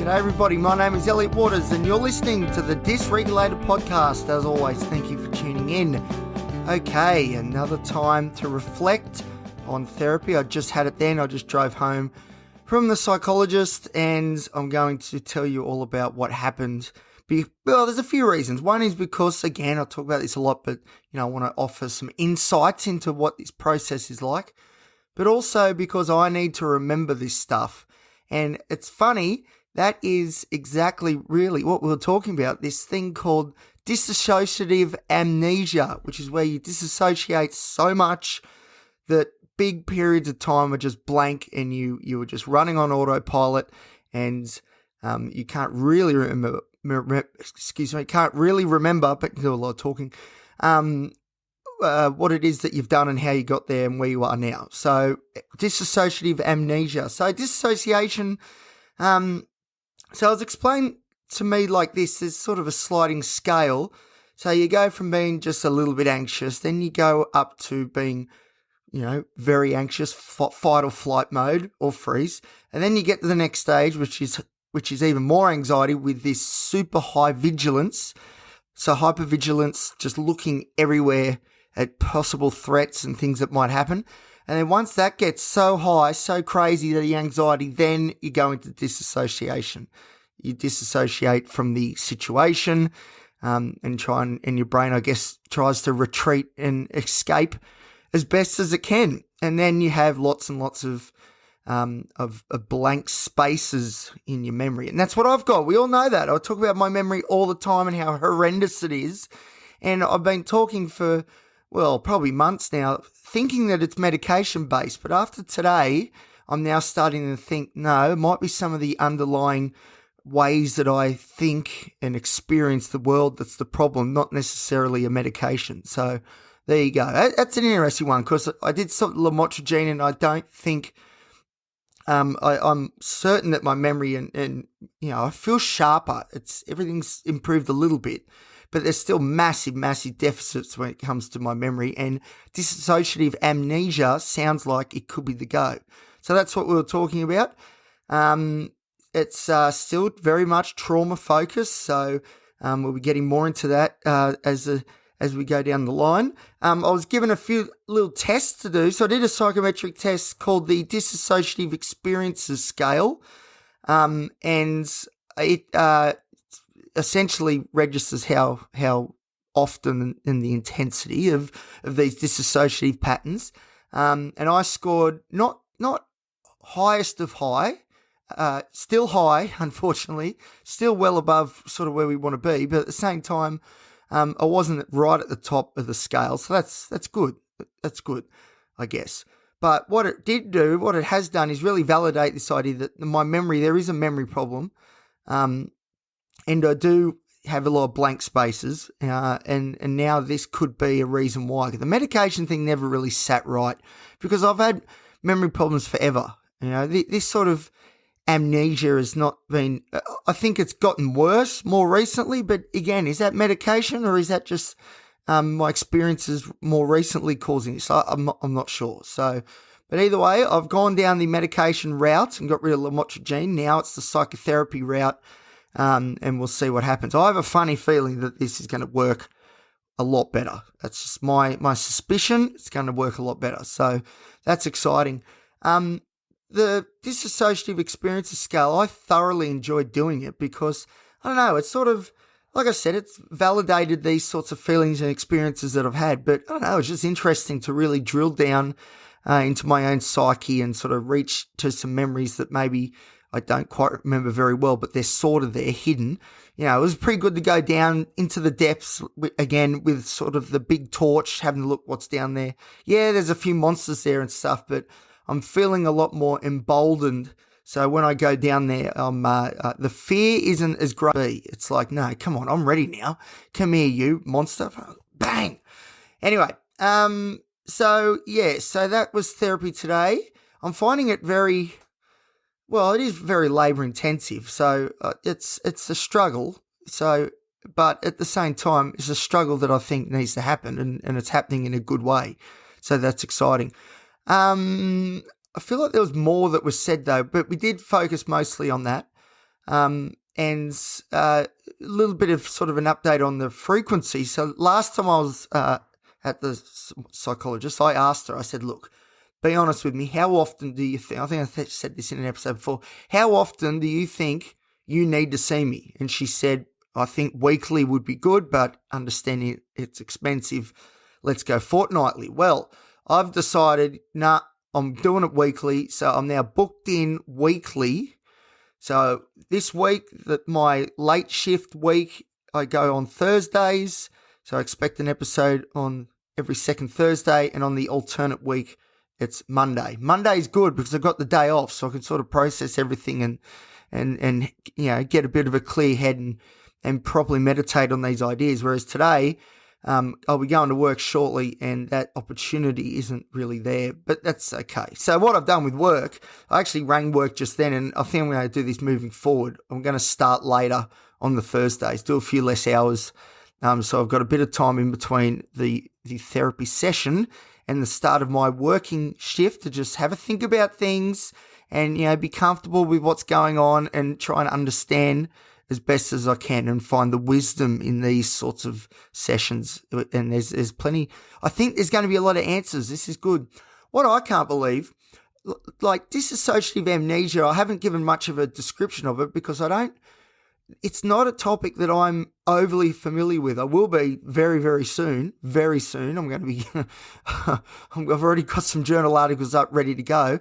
G'day everybody, my name is Elliot Waters and you're listening to the Dysregulated podcast. As always, thank you for tuning in. Okay, another time to reflect on therapy. I just had it then. I just drove home from the psychologist and I'm going to tell you all about what happened. Well, there's a few reasons. One is because, again, I talk about this a lot, but I want to offer some insights into what this process is like. But also because I need to remember this stuff. And it's funny, that is exactly really what we were talking about, this thing called dissociative amnesia, which is where you disassociate so much that big periods of time are just blank and you were just running on autopilot and you can't really remember, but you do a lot of talking, what it is that you've done and how you got there and where you are now. So dissociative amnesia. So dissociation, so it was explained to me like this, there's sort of a sliding scale. So you go from being just a little bit anxious, then you go up to being, very anxious, fight or flight mode or freeze. And then you get to the next stage, which is even more anxiety with this super high vigilance. So hypervigilance, just looking everywhere at possible threats and things that might happen. And then once that gets so high, so crazy that the anxiety, then you go into disassociation. You disassociate from the situation and your brain, I guess, tries to retreat and escape as best as it can. And then you have lots and lots of blank spaces in your memory. And that's what I've got. We all know that. I talk about my memory all the time and how horrendous it is. And I've been talking for, probably months now, thinking that it's medication-based. But after today, I'm now starting to think, no, it might be some of the underlying ways that I think and experience the world that's the problem, not necessarily a medication. So there you go. That's an interesting one because I did some lamotrigine and I don't think... I'm certain that my memory and I feel sharper. Everything's improved a little bit, but there's still massive deficits when it comes to my memory. And dissociative amnesia sounds like it could be the go. So that's what we were talking about. It's still very much trauma focused. So we'll be getting more into that as we go down the line. I was given a few little tests to do. So I did a psychometric test called the Dissociative Experiences Scale. And it essentially registers how often and the intensity of these dissociative patterns. And I scored not highest of high, still high, unfortunately, still well above sort of where we want to be. But at the same time, I wasn't right at the top of the scale, so that's good. That's good, I guess. But what it has done is really validate this idea that my memory, there is a memory problem, and I do have a lot of blank spaces, and now this could be a reason why. The medication thing never really sat right because I've had memory problems forever. This sort of amnesia has not been, I think it's gotten worse more recently, but again, is that medication or is that just my experiences more recently causing this? I'm not sure. So, but either way, I've gone down the medication route and got rid of lamotrigine. Now it's the psychotherapy route, and we'll see what happens. I have a funny feeling that this is going to work a lot better. That's just my suspicion. It's going to work a lot better. So that's exciting. The dissociative experiences scale, I thoroughly enjoyed doing it because, I don't know, it's sort of, like I said, it's validated these sorts of feelings and experiences that I've had, but I don't know, it's just interesting to really drill down into my own psyche and sort of reach to some memories that maybe I don't quite remember very well, but they're sort of there hidden. It was pretty good to go down into the depths again with sort of the big torch, having a look what's down there. Yeah, there's a few monsters there and stuff, but I'm feeling a lot more emboldened. So when I go down there, the fear isn't as great. It's like, no, come on, I'm ready now. Come here, you monster. Bang. Anyway, so that was therapy today. I'm finding it it is very labor intensive. So it's a struggle. So, but at the same time, it's a struggle that I think needs to happen and it's happening in a good way. So that's exciting. I feel like there was more that was said though, but we did focus mostly on that. and a little bit of sort of an update on the frequency. So last time I was at the psychologist, I asked her, I said, look, be honest with me, how often do you think, I think I said this in an episode before, how often do you think you need to see me? And she said, I think weekly would be good, but understanding it's expensive, let's go fortnightly. Well, I've decided, I'm doing it weekly, so I'm now booked in weekly. So this week, my late shift week, I go on Thursdays, so I expect an episode on every second Thursday, and on the alternate week, it's Monday. Monday's good because I've got the day off, so I can sort of process everything and get a bit of a clear head and properly meditate on these ideas. Whereas today, I'll be going to work shortly and that opportunity isn't really there, but that's okay. So what I've done with work, I actually rang work just then, and I think I'm going to do this moving forward. I'm going to start later on the Thursdays, do a few less hours. So I've got a bit of time in between the therapy session and the start of my working shift to just have a think about things and, be comfortable with what's going on and try and understand as best as I can and find the wisdom in these sorts of sessions. And there's plenty. I think there's going to be a lot of answers. This is good. What I can't believe, like dissociative amnesia, I haven't given much of a description of it because it's not a topic that I'm overly familiar with. I will be very, very soon. Very soon. I'm going to be, I've already got some journal articles up ready to go.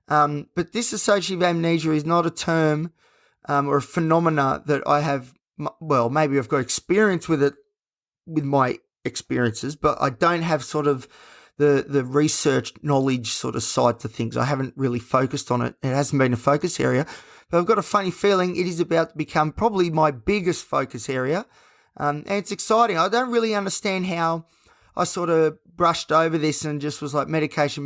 But dissociative amnesia is not a term or a phenomena that I have, well, maybe I've got experience with it with my experiences, but I don't have sort of the research knowledge sort of side to things. I haven't really focused on it. It hasn't been a focus area, but I've got a funny feeling it is about to become probably my biggest focus area. And it's exciting. I don't really understand how I sort of brushed over this and just was like medication.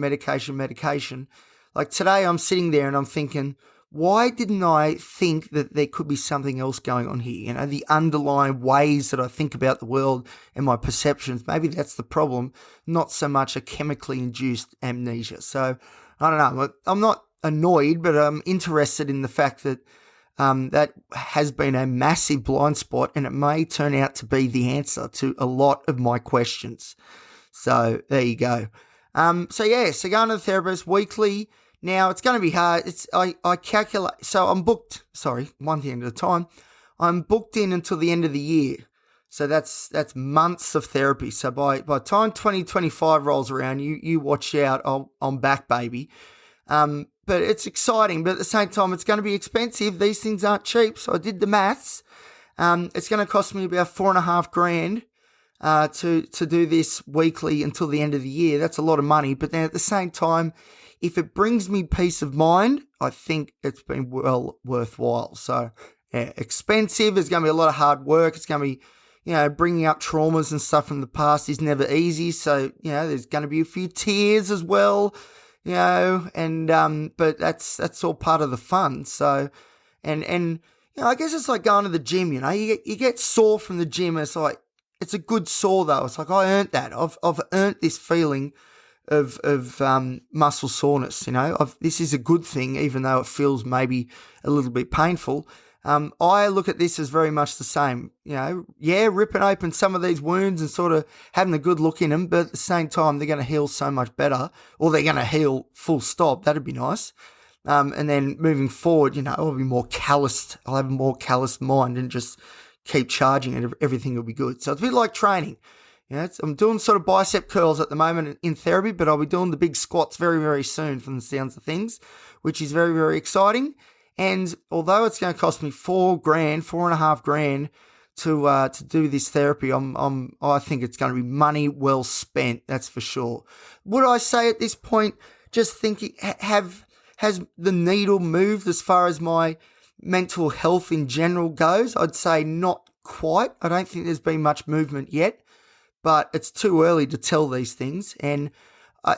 Like today I'm sitting there and I'm thinking, why didn't I think that there could be something else going on here? The underlying ways that I think about the world and my perceptions, maybe that's the problem, not so much a chemically induced amnesia. So I don't know. I'm not annoyed, but I'm interested in the fact that that has been a massive blind spot and it may turn out to be the answer to a lot of my questions. So there you go. So going to the therapist weekly. Now, it's going to be hard. I calculate. So I'm booked, one thing at a time. I'm booked in until the end of the year. So that's months of therapy. So by the time 2025 rolls around, you watch out. I'm back, baby. But it's exciting. But at the same time, it's going to be expensive. These things aren't cheap. So I did the maths. It's going to cost me about $4,500 to do this weekly until the end of the year. That's a lot of money. But then at the same time, if it brings me peace of mind, I think it's been well worthwhile. So, expensive. There's going to be a lot of hard work. It's going to be, bringing up traumas and stuff from the past is never easy. So, there's going to be a few tears as well, but that's all part of the fun. So, and I guess it's like going to the gym, you get sore from the gym. And it's like, it's a good sore though. It's like, I earned that. I've earned this feeling of muscle soreness, this is a good thing, even though it feels maybe a little bit painful. I look at this as very much the same, ripping open some of these wounds and sort of having a good look in them, but at the same time, they're going to heal so much better, or they're going to heal full stop. That'd be nice. And then moving forward, I'll be more calloused. I'll have a more calloused mind and just keep charging and everything will be good. So it's a bit like training. I'm doing sort of bicep curls at the moment in therapy, but I'll be doing the big squats very, very soon from the sounds of things, which is very, very exciting. And although it's going to cost me $4,500 to do this therapy, I think it's going to be money well spent. That's for sure. Would I say at this point, just thinking, has the needle moved as far as my mental health in general goes? I'd say not quite. I don't think there's been much movement yet. But it's too early to tell these things. And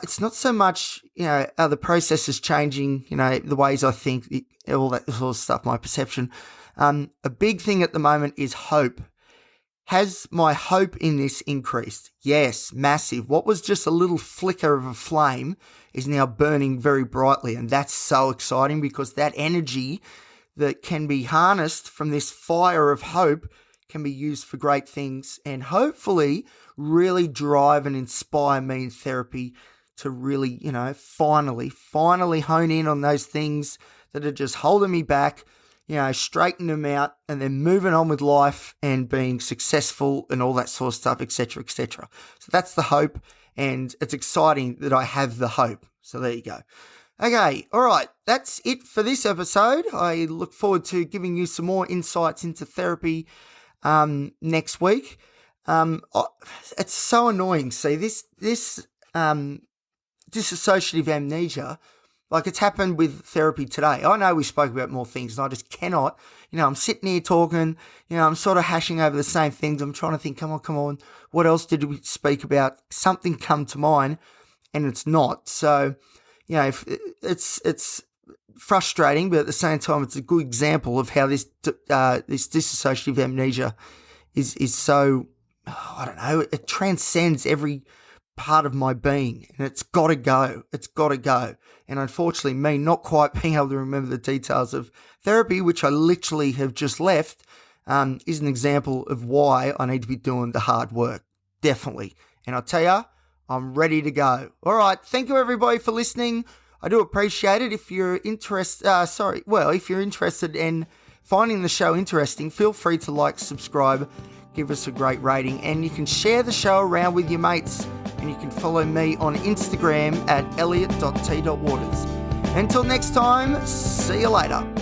it's not so much, are the processes changing, the ways I think, all that sort of stuff, my perception. A big thing at the moment is hope. Has my hope in this increased? Yes, massive. What was just a little flicker of a flame is now burning very brightly. And that's so exciting because that energy that can be harnessed from this fire of hope can be used for great things, and hopefully really drive and inspire me in therapy to really, finally hone in on those things that are just holding me back, straighten them out, and then moving on with life and being successful and all that sort of stuff, etc., etc. So that's the hope, and it's exciting that I have the hope. So there you go. Okay, all right, that's it for this episode. I look forward to giving you some more insights into therapy next week. It's so annoying. See, this dissociative amnesia, like it's happened with therapy today. I know we spoke about more things and I just cannot, I'm sitting here talking, I'm sort of hashing over the same things. I'm trying to think, come on, what else did we speak about? Something come to mind and it's not. So, if it's frustrating, but at the same time, it's a good example of how this dissociative amnesia is so, I don't know, it transcends every part of my being, and it's got to go. And unfortunately, me not quite being able to remember the details of therapy, which I literally have just left, is an example of why I need to be doing the hard work. Definitely. And I'll tell you, I'm ready to go. All right. Thank you, everybody, for listening. I do appreciate it. If you're interested, if you're interested in finding the show interesting, feel free to like, subscribe, give us a great rating, and you can share the show around with your mates, and you can follow me on Instagram at elliot.t.waters. Until next time, see you later.